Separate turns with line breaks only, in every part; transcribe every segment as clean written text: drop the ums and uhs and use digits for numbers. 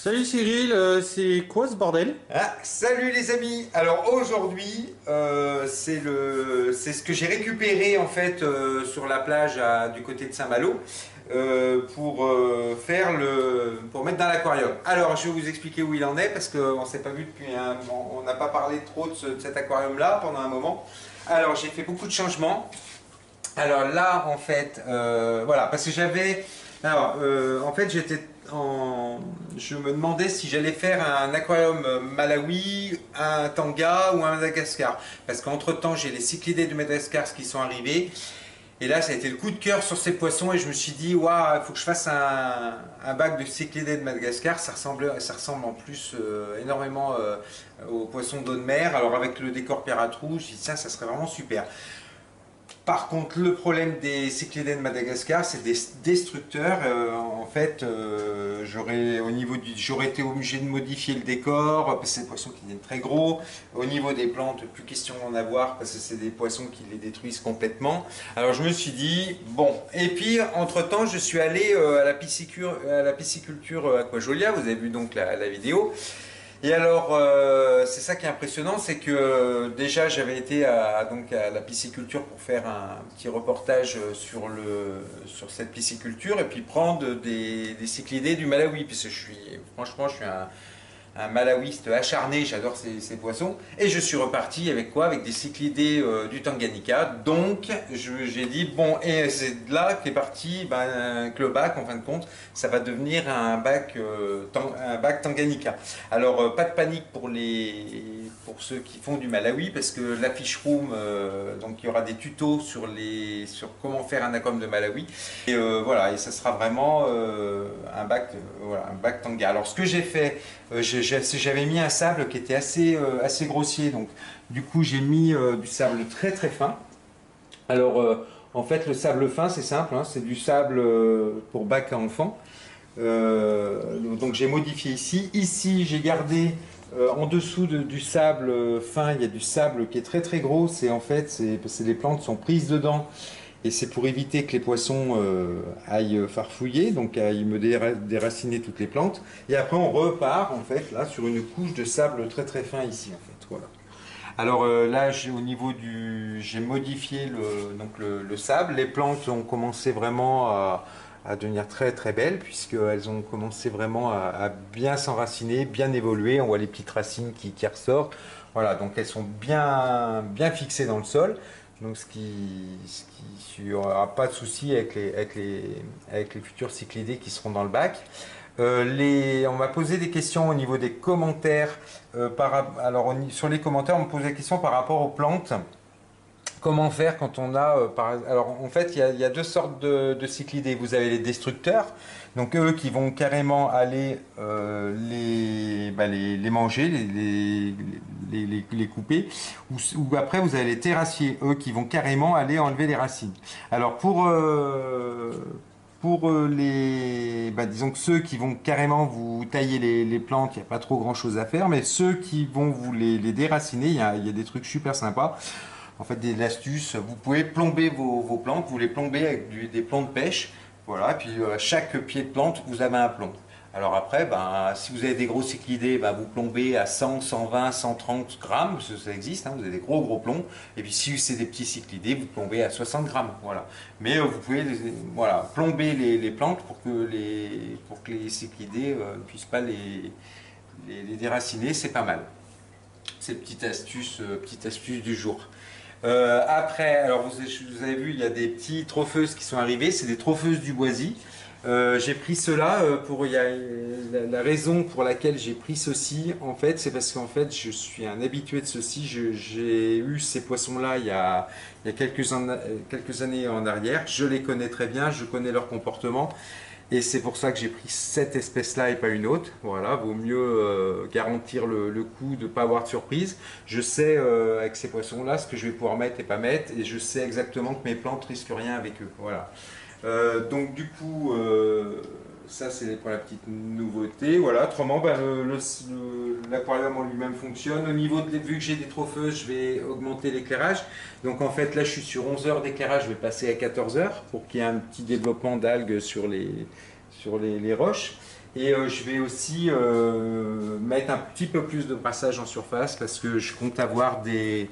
Salut Cyril, c'est quoi ce bordel?
Ah, salut les amis! Alors aujourd'hui, c'est ce que j'ai récupéré en fait sur la plage du côté de Saint-Malo pour mettre dans l'aquarium. Alors je vais vous expliquer où il en est parce qu'on ne s'est pas vu depuis un moment, on n'a pas parlé trop de cet aquarium-là pendant un moment. Alors j'ai fait beaucoup de changements. Alors là, en fait, voilà, parce que en fait, je me demandais si j'allais faire un aquarium Malawi, un Tanga ou un Madagascar. Parce qu'entre-temps, j'ai les cyclidés de Madagascar qui sont arrivés. Et là, ça a été le coup de cœur sur ces poissons et je me suis dit, waouh, il faut que je fasse un bac de cyclidés de Madagascar. Ça ressemble en plus énormément aux poissons d'eau de mer. Alors avec le décor pirate rouge, je dis, tiens, ça serait vraiment super. Par contre, le problème des cyclidés de Madagascar, c'est des destructeurs. En fait, j'aurais été obligé de modifier le décor parce que c'est des poissons qui deviennent très gros. Au niveau des plantes, plus question d'en avoir parce que c'est des poissons qui les détruisent complètement. Alors je me suis dit, bon. Et puis, entre-temps, je suis allé à la pisciculture Aquajolia. Vous avez vu donc la vidéo. Et alors, c'est ça qui est impressionnant, c'est que déjà j'avais été donc à la pisciculture pour faire un petit reportage sur cette pisciculture et puis prendre des cyclidés du Malawi, puisque franchement, je suis un malawiste acharné, j'adore ces poissons. Et je suis reparti avec quoi? Avec des cyclidés du Tanganyika. Donc j'ai dit, bon, et c'est là qu'est parti que le bac, en fin de compte, ça va devenir un bac Tanganyika. Alors pas de panique pour ceux qui font du Malawi, parce que la fiche room, donc il y aura des tutos sur comment faire un aquarium de Malawi. Et voilà, et ça sera vraiment un bac Tanga. Alors ce que j'ai fait, j'avais mis un sable qui était assez grossier, donc du coup j'ai mis du sable très très fin. Alors en fait le sable fin c'est simple, hein, c'est du sable pour bac à enfants. Donc j'ai modifié ici. Ici j'ai gardé en dessous du sable fin, il y a du sable qui est très très gros. C'est en fait, les plantes sont prises dedans. Et c'est pour éviter que les poissons aillent farfouiller, donc aillent me déraciner toutes les plantes. Et après on repart en fait là sur une couche de sable très très fin ici en fait. Voilà. Alors là j'ai modifié le sable. Les plantes ont commencé vraiment à devenir très très belles puisqu'elles ont commencé vraiment à bien s'enraciner, bien évoluer. On voit les petites racines qui ressortent. Voilà, donc elles sont bien fixées dans le sol. Donc il n'y aura pas de souci avec les futurs cyclidés qui seront dans le bac. On m'a posé des questions au niveau des commentaires. Sur les commentaires, on me pose des questions par rapport aux plantes. Comment faire quand on a... alors en fait, il y a deux sortes de cyclidés. Vous avez les destructeurs, donc eux qui vont carrément aller les manger, les couper. Ou après, vous avez les terrassiers, eux qui vont carrément aller enlever les racines. Alors disons que ceux qui vont carrément vous tailler les plantes, il n'y a pas trop grand chose à faire, mais ceux qui vont vous les déraciner, il y a des trucs super sympas. En fait, des astuces, vous pouvez plomber vos plantes, vous les plombez avec des plombs de pêche, voilà, puis à chaque pied de plante, vous avez un plomb. Alors après, si vous avez des gros cyclidés, vous plombez à 100, 120, 130 grammes, parce que ça existe, hein, vous avez des gros plombs. Et puis si c'est des petits cyclidés, vous plombez à 60 grammes, voilà. Mais vous pouvez plomber les plantes pour que les cyclidés ne puissent pas les déraciner, c'est pas mal. C'est petite astuce du jour. Après, alors vous avez vu, il y a des petits tropheuses qui sont arrivés, c'est des tropheuses du Boisy. J'ai pris cela la raison pour laquelle j'ai pris ceci, en fait, c'est parce qu'en fait, je suis un habitué de ceci. J'ai eu ces poissons-là il y a quelques années en arrière. Je les connais très bien, je connais leur comportement. Et c'est pour ça que j'ai pris cette espèce-là et pas une autre. Voilà, vaut mieux garantir le coup de ne pas avoir de surprise. Je sais avec ces poissons-là ce que je vais pouvoir mettre et pas mettre, et je sais exactement que mes plantes risquent rien avec eux. Voilà. Donc du coup, ça c'est pour la petite nouveauté. Voilà. Autrement, l'aquarium en lui-même fonctionne. Au niveau vu que j'ai des tropheuses, je vais augmenter l'éclairage. Donc en fait là je suis sur 11 heures d'éclairage, je vais passer à 14 heures pour qu'il y ait un petit développement d'algues sur les roches. Et je vais aussi mettre un petit peu plus de brassage en surface parce que je compte avoir bon,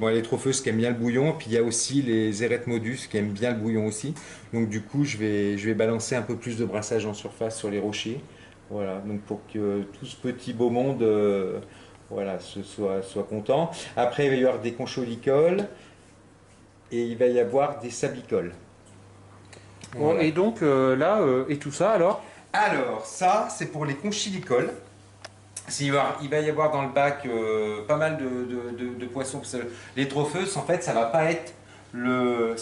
les tropheuses qui aiment bien le bouillon, puis il y a aussi les Eret Modus qui aiment bien le bouillon aussi. Donc du coup, je vais balancer un peu plus de brassage en surface sur les rochers. Voilà, donc pour que tout ce petit beau monde voilà, soit content. Après, il va y avoir des concholicoles et il va y avoir des sablicoles.
Bon,
Voilà.
et donc là, et tout ça alors?
Alors, ça, c'est pour les conchilicoles. Il va y avoir dans le bac pas mal de poissons. Parce que les tropheuses, en fait, ça va pas être le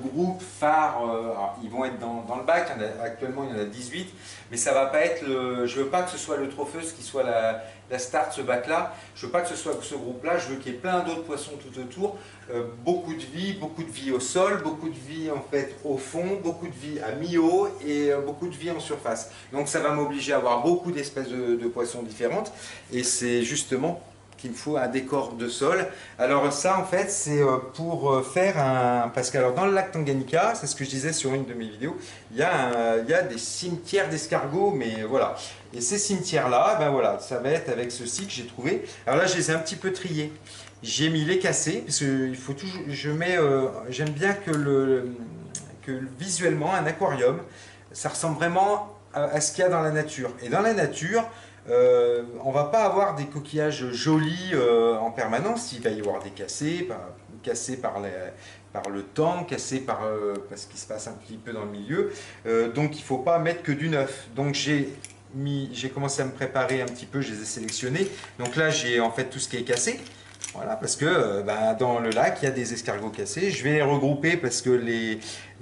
groupe phare. Alors, ils vont être dans le bac. Actuellement, il y en a 18. Mais ça va pas être le. Je veux pas que ce soit le tropheuse qui soit la star de ce bac-là. Je veux pas que ce soit ce groupe-là. Je veux qu'il y ait plein d'autres poissons tout autour. Beaucoup de vie au sol, beaucoup de vie en fait au fond, beaucoup de vie à mi-eau et beaucoup de vie en surface. Donc ça va m'obliger à avoir beaucoup d'espèces de poissons différentes et c'est justement qu'il me faut un décor de sol. Alors ça en fait c'est pour faire un... Parce que alors dans le lac Tanganyika, c'est ce que je disais sur une de mes vidéos, il y a des cimetières d'escargots, mais voilà. Et ces cimetières-là, ben voilà, ça va être avec ceci que j'ai trouvé. Alors là je les ai un petit peu triés. J'ai mis les cassés, parce que il faut toujours, j'aime bien que visuellement un aquarium, ça ressemble vraiment à ce qu'il y a dans la nature. Et dans la nature, on va pas avoir des coquillages jolis en permanence, il va y avoir des cassés, cassés par le temps, cassés par ce qui se passe un petit peu dans le milieu. Donc il ne faut pas mettre que du neuf. Donc j'ai commencé à me préparer un petit peu, je les ai sélectionnés. Donc là j'ai en fait tout ce qui est cassé. Voilà, parce que dans le lac, il y a des escargots cassés. Je vais les regrouper parce que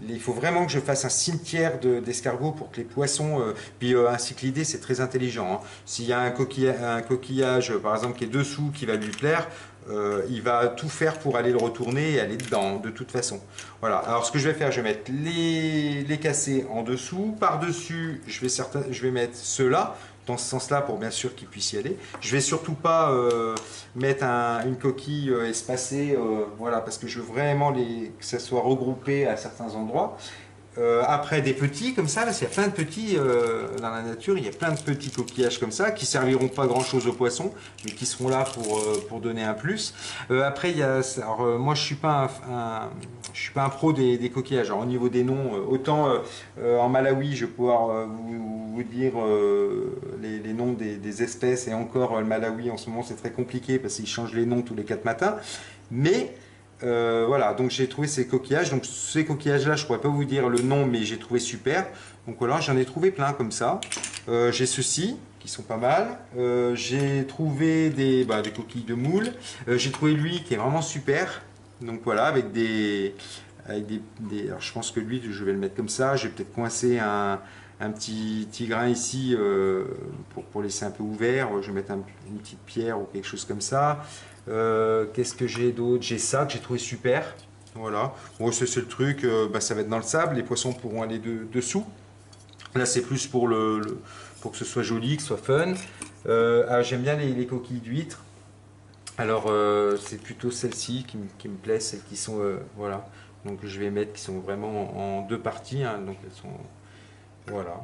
il faut vraiment que je fasse un cimetière d'escargots pour que les poissons... puis ainsi que l'idée, c'est très intelligent. Hein. S'il y a un coquillage, par exemple, qui est dessous, qui va lui plaire, il va tout faire pour aller le retourner et aller dedans, de toute façon. Voilà, alors ce que je vais faire, je vais mettre les cassés en dessous. Par-dessus, je vais mettre ceux-là dans ce sens-là pour bien sûr qu'ils puissent y aller. Je vais surtout pas mettre une coquille espacée, voilà, parce que je veux vraiment que ça soit regroupé à certains endroits. Après des petits comme ça, là, il y a plein de petits dans la nature, il y a plein de petits coquillages comme ça qui serviront pas grand chose aux poissons, mais qui seront là pour donner un plus. Après, moi je suis pas un pro des coquillages. Alors, au niveau des noms, autant en Malawi, je vais pouvoir vous dire les noms des espèces, et encore le Malawi en ce moment c'est très compliqué parce qu'ils changent les noms tous les 4 matins. Mais voilà, donc j'ai trouvé ces coquillages. Donc ces coquillages-là, je pourrais pas vous dire le nom, mais j'ai trouvé super. Donc voilà, j'en ai trouvé plein comme ça. J'ai ceux-ci qui sont pas mal. J'ai trouvé des coquilles de moule. J'ai trouvé lui qui est vraiment super. Donc voilà, avec alors je pense que lui, je vais le mettre comme ça. Je vais peut-être coincer un petit tigrin ici pour laisser un peu ouvert. Je vais mettre une petite pierre ou quelque chose comme ça. Qu'est-ce que j'ai d'autre? J'ai ça que j'ai trouvé super. Voilà. Bon, c'est le truc, ça va être dans le sable. Les poissons pourront aller dessous. Là, c'est plus pour que ce soit joli, que ce soit fun. J'aime bien les coquilles d'huîtres. Alors, c'est plutôt celles-ci qui me plaisent, celles qui sont. Voilà. Donc, je vais mettre qui sont vraiment en deux parties. Hein, donc, elles sont. Voilà.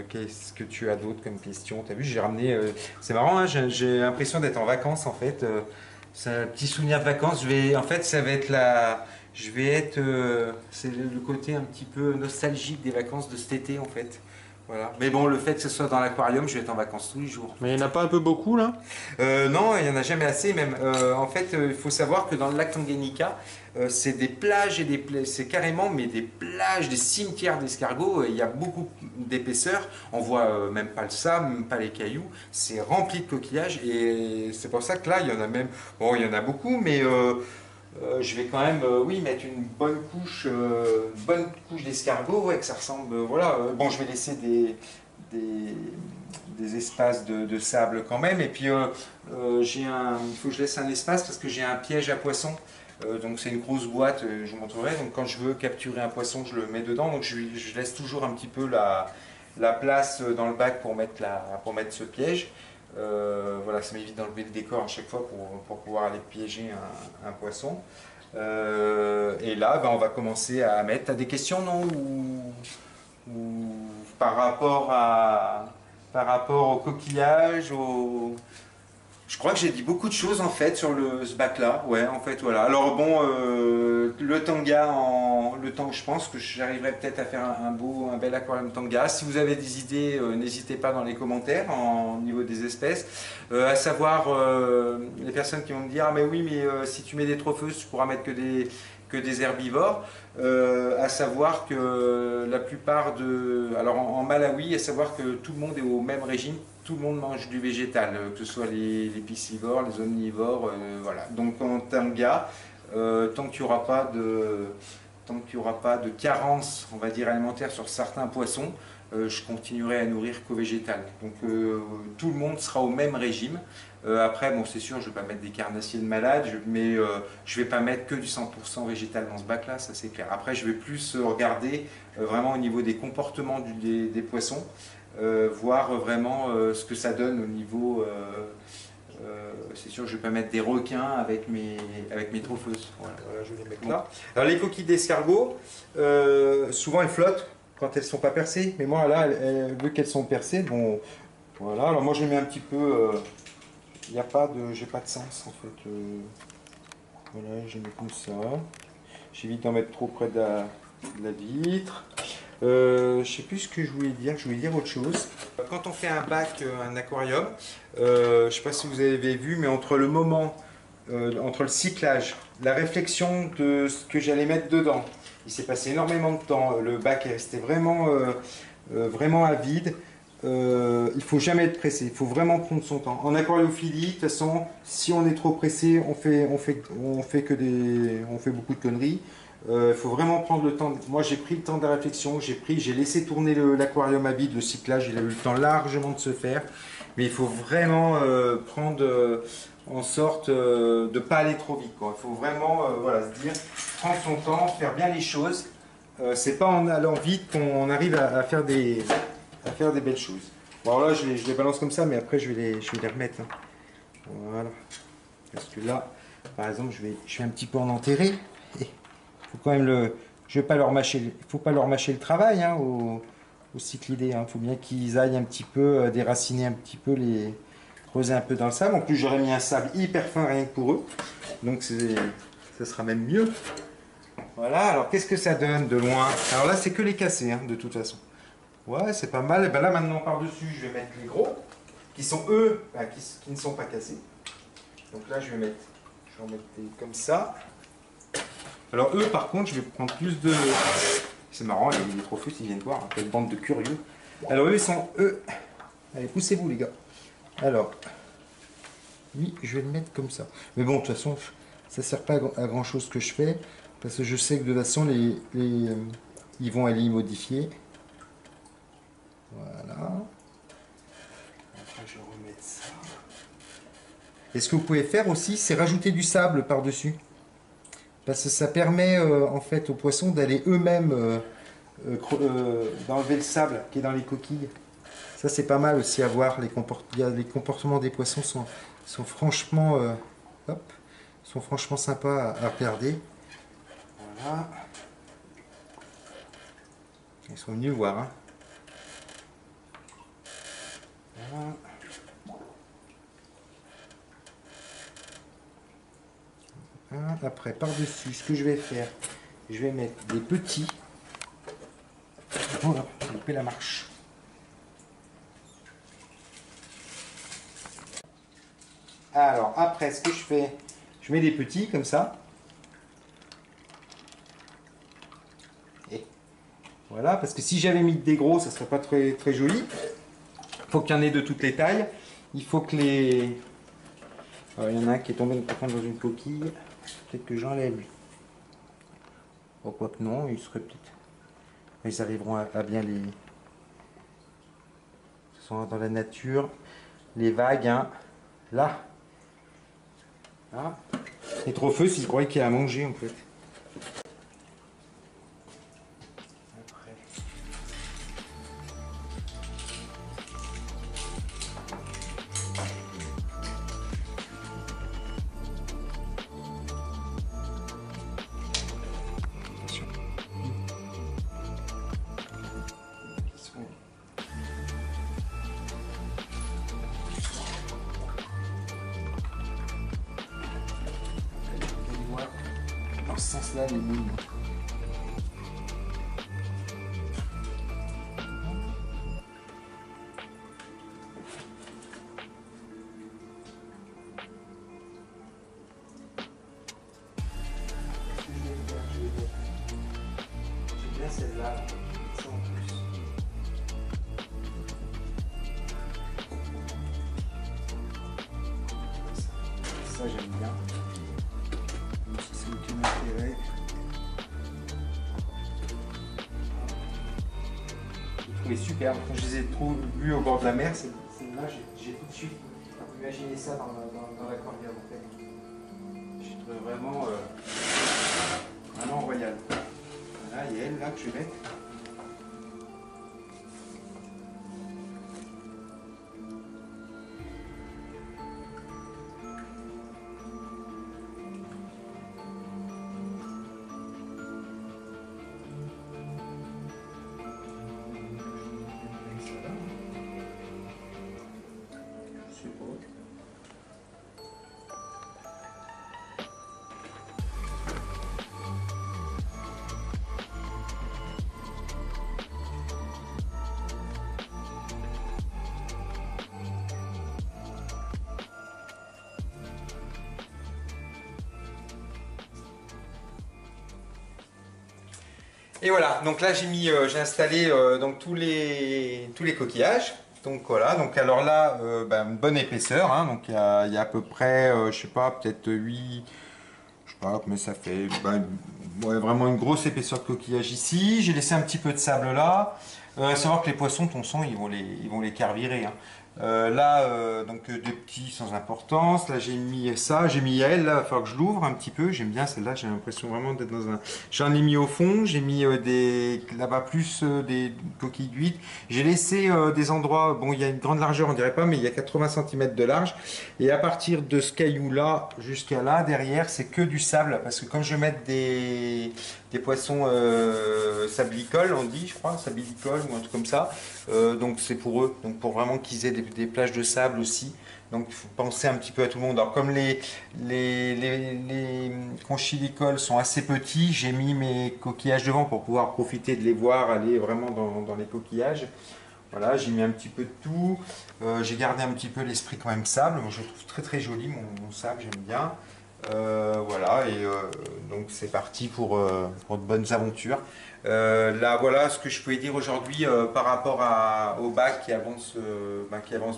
Qu'est-ce que tu as d'autre comme question? T'as vu, j'ai ramené. C'est marrant, hein, j'ai l'impression d'être en vacances en fait. C'est un petit souvenir de vacances. En fait, ça va être la. Je vais être. C'est le côté un petit peu nostalgique des vacances de cet été en fait. Voilà. Mais bon, le fait que ce soit dans l'aquarium, je vais être en vacances tous les jours.
Mais il n'y en a pas un peu beaucoup là?
Non, il n'y en a jamais assez même. En fait, il faut savoir que dans le lac Tanganyika, c'est des plages et c'est carrément mais des plages, des cimetières d'escargots. Il y a beaucoup d'épaisseur. On voit même pas le sable, même pas les cailloux. C'est rempli de coquillages et c'est pour ça que là, il y en a même. Bon, il y en a beaucoup, mais je vais quand même, oui, mettre une bonne couche d'escargot, ouais, que ça ressemble, voilà. Bon, je vais laisser des espaces de sable quand même, et puis il faut que je laisse un espace parce que j'ai un piège à poisson. Donc c'est une grosse boîte, je vous montrerai. Donc quand je veux capturer un poisson, je le mets dedans. Donc je laisse toujours un petit peu la place dans le bac pour mettre ce piège. Voilà, ça m'évite d'enlever le décor à chaque fois pour pouvoir aller piéger un poisson. Et là, on va commencer à mettre. T'as des questions, non? ou par rapport au coquillage, Je crois que j'ai dit beaucoup de choses en fait sur ce bac-là. Ouais, en fait, voilà. Alors bon, le tanga, je pense que j'arriverai peut-être à faire un bel aquarium tanga. Si vous avez des idées, n'hésitez pas dans les commentaires au niveau des espèces. À savoir, les personnes qui vont me dire, ah mais oui, mais si tu mets des tropheuses, tu pourras mettre que des herbivores. À savoir que la plupart de... Alors en Malawi, à savoir que tout le monde est au même régime, tout le monde mange du végétal, que ce soit les piscivores, les omnivores, voilà. Donc en tanga, tant qu'il n'y aura pas de... Tant qu'il n'y aura pas de carence, on va dire, alimentaire sur certains poissons, je continuerai à nourrir qu'au végétal. Donc tout le monde sera au même régime. Après, bon, c'est sûr, je ne vais pas mettre des carnassiers de malades, mais je ne vais pas mettre que du 100% végétal dans ce bac-là, ça c'est clair. Après, je vais plus regarder vraiment au niveau des comportements des poissons, voir vraiment ce que ça donne au niveau... c'est sûr que je ne vais pas mettre des requins avec mes tropheuses. Voilà, je vais les mettre là. Alors les coquilles d'escargot, souvent elles flottent quand elles ne sont pas percées. Mais moi là, vu qu'elles sont percées, bon, voilà. Alors moi je les mets un petit peu... j'ai pas de sens en fait. Voilà, je les mets comme ça. J'évite d'en mettre trop près de la vitre. Je sais plus ce que je voulais dire autre chose. Quand on fait un bac, un aquarium, je sais pas si vous avez vu, mais entre le cyclage, la réflexion de ce que j'allais mettre dedans, il s'est passé énormément de temps. Le bac est resté vraiment à vide. Il faut jamais être pressé, il faut vraiment prendre son temps. En aquariophilie, de toute façon, si on est trop pressé, on fait beaucoup de conneries. Il faut vraiment prendre le temps. Moi, j'ai pris le temps de la réflexion, j'ai laissé tourner l'aquarium à vide, le cyclage, il a eu le temps largement de se faire. Mais il faut vraiment prendre en sorte de ne pas aller trop vite, quoi. Il faut vraiment voilà, se dire, prendre son temps, faire bien les choses. C'est pas en allant vite qu'on arrive à faire des belles choses. Bon, alors là, je les balance comme ça, mais après, je vais les remettre. Hein. Voilà. Parce que là, par exemple, je vais un petit peu en enterrer. Faut quand même je vais pas leur mâcher, il faut pas leur mâcher le travail hein, aux cyclidés. Il faut bien qu'ils aillent un petit peu déraciner un petit peu, creuser un peu dans le sable. En plus, j'aurais mis un sable hyper fin rien que pour eux. Donc, ça sera même mieux. Voilà, alors qu'est-ce que ça donne de loin? Alors là, c'est que les cassés, hein, de toute façon. Ouais, c'est pas mal. Et ben là, maintenant, par-dessus, je vais mettre les gros, qui sont eux, qui ne sont pas cassés. Donc là, je vais en mettre comme ça. Alors eux, par contre, je vais prendre plus de... C'est marrant, les trophées, ils viennent voir, quelle bande de curieux. Alors eux, ils sont... Allez, poussez-vous, les gars. Alors, lui, je vais le mettre comme ça. Mais bon, de toute façon, ça ne sert pas à grand-chose ce que je fais, parce que je sais que de toute façon, ils vont aller y modifier. Voilà. Après, je vais remettre ça. Et ce que vous pouvez faire aussi, c'est rajouter du sable par-dessus. Parce que ça permet en fait aux poissons d'aller eux-mêmes d'enlever le sable qui est dans les coquilles. Ça c'est pas mal aussi à voir. Les comportements des poissons sont franchement sympas à regarder. Voilà. Ils sont venus voir. Hein. Voilà. Après, par-dessus, ce que je vais faire, je vais mettre des petits. Voilà, j'ai coupé la marche. Alors, après, ce que je fais, je mets des petits comme ça. Et voilà, parce que si j'avais mis des gros, ça serait pas très, très joli. Il faut qu'il y en ait de toutes les tailles. Il faut que les... Alors, il y en a un qui est tombé dans une coquille. Peut-être que j'enlève lui. Bon, quoi que non, ils seraient peut-être... Ils arriveront à bien les... Ce sont dans la nature. Les vagues, hein. Là. Là. Les trophées, ils croyaient qu'il y a à manger en fait. ce sens-là, les moules. J'aime bien celle-là, ça en plus. Ça j'aime bien. Donc, ça, c'est le qui m'intéresse. J'ai trouvé super. Quand je les ai vus au bord de la mer, celle-là, j'ai tout de suite imaginé ça dans l'aquarium en fait. J'ai trouvé vraiment, vraiment royal. Voilà, il y a elle là que je vais mettre. Et voilà, donc là j'ai installé donc tous les coquillages. Donc voilà, donc alors là, une bonne épaisseur, hein, donc il y a à peu près, je sais pas, peut-être 8, je sais pas, mais ça fait ouais, vraiment une grosse épaisseur de coquillage ici. J'ai laissé un petit peu de sable là. À savoir que les poissons, ton sang, ils vont les carvirer, hein. Donc des petits sans importance. Là, j'ai mis ça, j'ai mis elle. Là, il va falloir que je l'ouvre un petit peu. J'aime bien celle-là. J'ai l'impression vraiment d'être dans un. J'en ai mis au fond. J'ai mis des là-bas plus des coquilles d'huîtres. J'ai laissé des endroits. Bon, il y a une grande largeur, on dirait pas, mais il y a 80 cm de large. Et à partir de ce caillou-là jusqu'à là, derrière, c'est que du sable. Parce que quand je vais mettre des poissons sablicoles, on dit, je crois, sablicoles ou un truc comme ça. Donc c'est pour eux, donc pour vraiment qu'ils aient des plages de sable aussi. Donc il faut penser un petit peu à tout le monde. Alors comme les conchilicoles sont assez petits, j'ai mis mes coquillages devant pour pouvoir profiter de les voir aller vraiment dans les coquillages. Voilà, j'ai mis un petit peu de tout. J'ai gardé un petit peu l'esprit quand même sable. Moi, je le trouve très très joli mon sable, j'aime bien. Voilà, et donc c'est parti pour de bonnes aventures. Là, voilà ce que je pouvais dire aujourd'hui par rapport au bac qui avance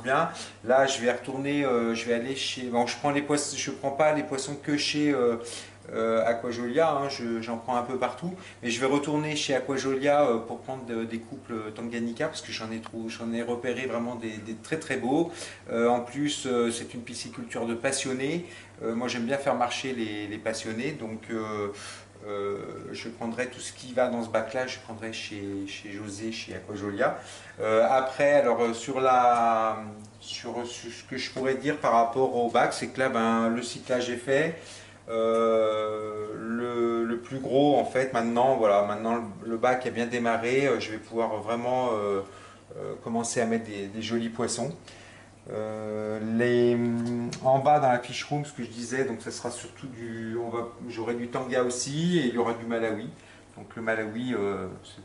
bien. Là, je vais retourner, je vais aller chez. Bon, je prends pas les poissons que chez Aquajolia, hein, j'en prends un peu partout, mais je vais retourner chez Aquajolia pour prendre des couples Tanganyika parce que j'en ai repéré vraiment des très très beaux. En plus, c'est une pisciculture de passionnés. Moi, j'aime bien faire marcher les passionnés, donc je prendrai tout ce qui va dans ce bac-là, je prendrai chez José, chez Aquajolia. Après, alors sur ce que je pourrais dire par rapport au bac, c'est que là, le cyclage est fait. Le plus gros en fait maintenant, voilà, maintenant le bac a bien démarré, je vais pouvoir vraiment commencer à mettre des jolis poissons. En bas dans la fish room, ce que je disais, donc ça sera surtout j'aurai du tanga aussi et il y aura du malawi. Donc le malawi,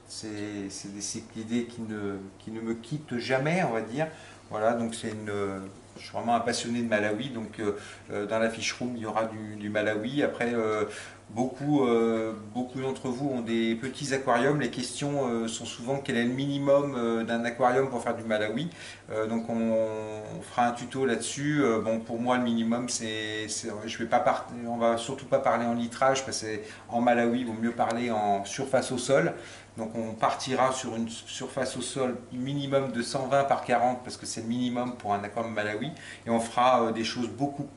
c'est des cyclidés qui ne me quittent jamais, on va dire. Voilà, donc je suis vraiment un passionné de malawi, donc dans la fish room il y aura du malawi. Après, beaucoup d'entre vous ont des petits aquariums. Les questions sont souvent quel est le minimum d'un aquarium pour faire du malawi. Donc on fera un tuto là-dessus. Bon, pour moi le minimum on va surtout pas parler en litrage parce qu'en malawi il vaut mieux parler en surface au sol. Donc on partira sur une surface au sol minimum de 120 par 40 parce que c'est le minimum pour un aquarium malawi, et on fera des choses beaucoup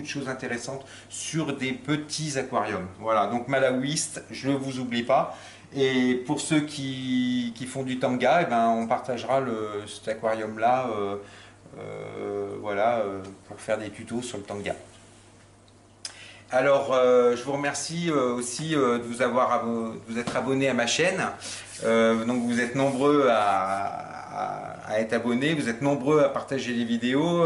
de choses intéressantes sur des petits aquariums. Voilà, donc malawiste, je ne vous oublie pas. Et pour ceux qui font du tanga, eh ben, on partagera cet aquarium là pour faire des tutos sur le tanga. Alors, je vous remercie aussi de vous être abonné à ma chaîne. Donc, vous êtes nombreux à à être abonnés, vous êtes nombreux à partager les vidéos,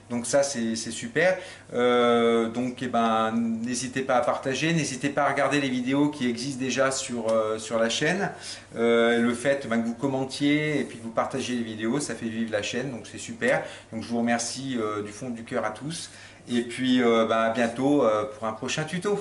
donc ça c'est super. Donc eh ben, n'hésitez pas à partager, n'hésitez pas à regarder les vidéos qui existent déjà sur la chaîne. Le fait ben, que vous commentiez et puis que vous partagez les vidéos, ça fait vivre la chaîne, donc c'est super. Donc je vous remercie du fond du cœur à tous. Et puis ben, à bientôt pour un prochain tuto.